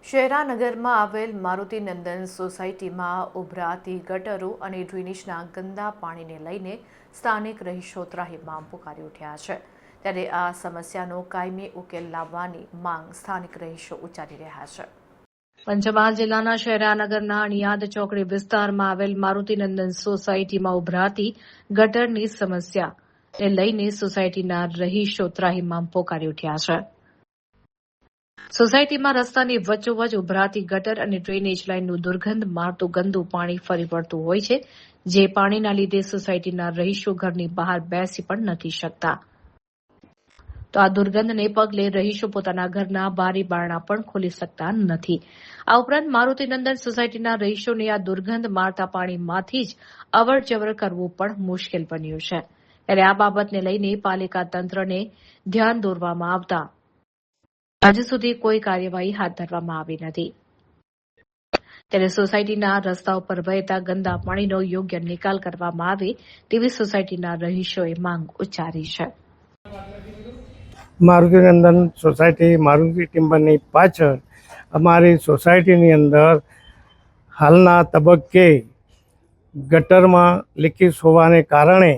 શહેરાનગરમાં આવેલ મારુતિનંદન સોસાયટીમાં ઉભરાતી ગટરો અને ડ્રેનેજના ગંદા પાણીને લઈને સ્થાનિક રહીશો ત્રાહિમામ પુકારી ઉઠ્યા છે। ત્યારે આ સમસ્યાનો કાયમી ઉકેલ લાવવાની માંગ સ્થાનિક રહીશો ઉચ્ચારી રહ્યા છે। પંચમહાલ જિલ્લાના શહેરાનગરના અણિયાદ ચોકડી વિસ્તારમાં આવેલ મારુતિનંદન સોસાયટીમાં ઉભરાતી ગટરની સમસ્યાને લઈને સોસાયટીના રહીશો ત્રાહિમામ પોકારી ઉઠ્યા છે। સોસાયટીમાં રસ્તાની વચ્ચોવચ્ચ ઉભરાતી ગટર અને ડ્રેનેજ લાઇનનું દુર્ગંધ મારતું ગંદુ પાણી ફરી વળતું હોય છે, જે પાણીના લીધે સોસાયટીના રહીશો ઘરની બહાર બેસી પણ નથી શકતા। તો આ દુર્ગંધને પગલે રહીશો પોતાના ઘરના બારી બારણા પણ ખોલી શકતા નથી। આ ઉપરાંત મારુતિનંદન સોસાયટીના રહીશોને આ દુર્ગંધ મારતા પાણીમાંથી જ અવર જવર કરવું પણ મુશ્કેલ બન્યું છે। ત્યારે આ બાબતને લઈને પાલિકા તંત્રને ધ્યાન દોરવામાં આવતા હજુ સુધી કોઈ કાર્યવાહી હાથ ધરવામાં આવી નથી। ત્યારે સોસાયટીના રસ્તા ઉપર વહેતા ગંદા પાણીનો યોગ્ય નિકાલ કરવામાં આવે તેવી સોસાયટીના રહીશોએ માંગ ઉચ્ચારી છે। મારુતિનંદન સોસાયટી મારુતિ ટિમ્બરની પાછળ અમારી સોસાયટીની અંદર હાલના તબક્કે ગટરમાં લીકેજ હોવાને કારણે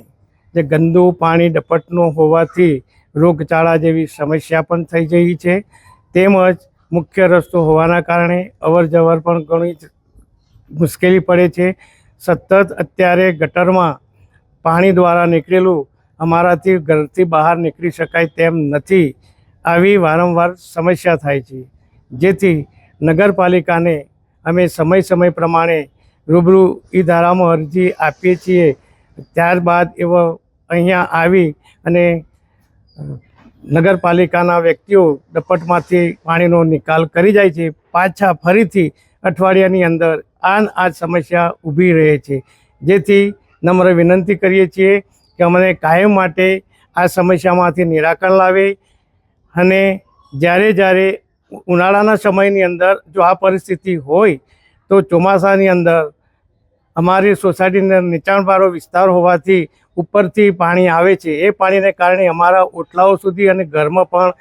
જે ગંદુ પાણી ડપટનું હોવાથી રોગચાળા જેવી સમસ્યા પણ થઈ ગઈ છે। તેમજ મુખ્ય રસ્તો હોવાના કારણે અવર જવર પણ ઘણી મુશ્કેલી પડે છે। સતત અત્યારે ગટરમાં પાણી દ્વારા નીકળેલું અમારાથી ઘરથી બહાર નીકળી શકાય તેમ નથી। આવી વારંવાર સમસ્યા થાય છે, જેથી નગરપાલિકાને અમે સમય પ્રમાણે રૂબરૂ ઈ ધારામાં અરજી આપીએ છીએ। ત્યારબાદ એવો અહીંયા આવી અને નગરપાલિકાના વ્યક્તિઓ ડપટમાંથી પાણીનો નિકાલ કરી જાય છે। પાછા ફરીથી અઠવાડિયાની અંદર આ સમસ્યા ઊભી રહે છે, જેથી નમ્ર વિનંતી કરીએ છીએ કે અમને કાયમ માટે આ સમસ્યામાંથી નિરાકરણ લાવે અને જ્યારે ઉનાળાના સમયની અંદર જો આ પરિસ્થિતિ હોય તો ચોમાસાની અંદર અમારી સોસાયટીનો નીચાણવાળો વિસ્તાર હોવાથી ઉપરથી પાણી આવે છે। એ પાણીને કારણે અમારા ઓટલાઓ સુધી અને ઘરમાં પણ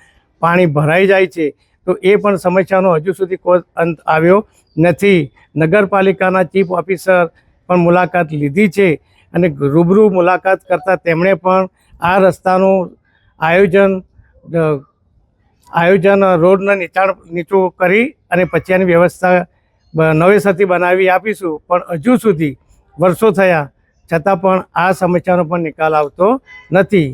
પાણી ભરાઈ જાય છે, તો એ પણ સમસ્યાનો હજુ સુધી કોઈ અંત આવ્યો નથી। નગરપાલિકાના ચીફ ઓફિસર પણ મુલાકાત લીધી છે અને રૂબરૂ મુલાકાત કરતાં તેમણે પણ આ રસ્તાનું આયોજન રોડને નીચું કરી અને પછી એની વ્યવસ્થા નવેસરથી બનાવી આપીશું, પણ હજુ સુધી વર્ષો થયા છતાં પણ આ સમસ્યાનો પણ નિકાલ આવતો નથી।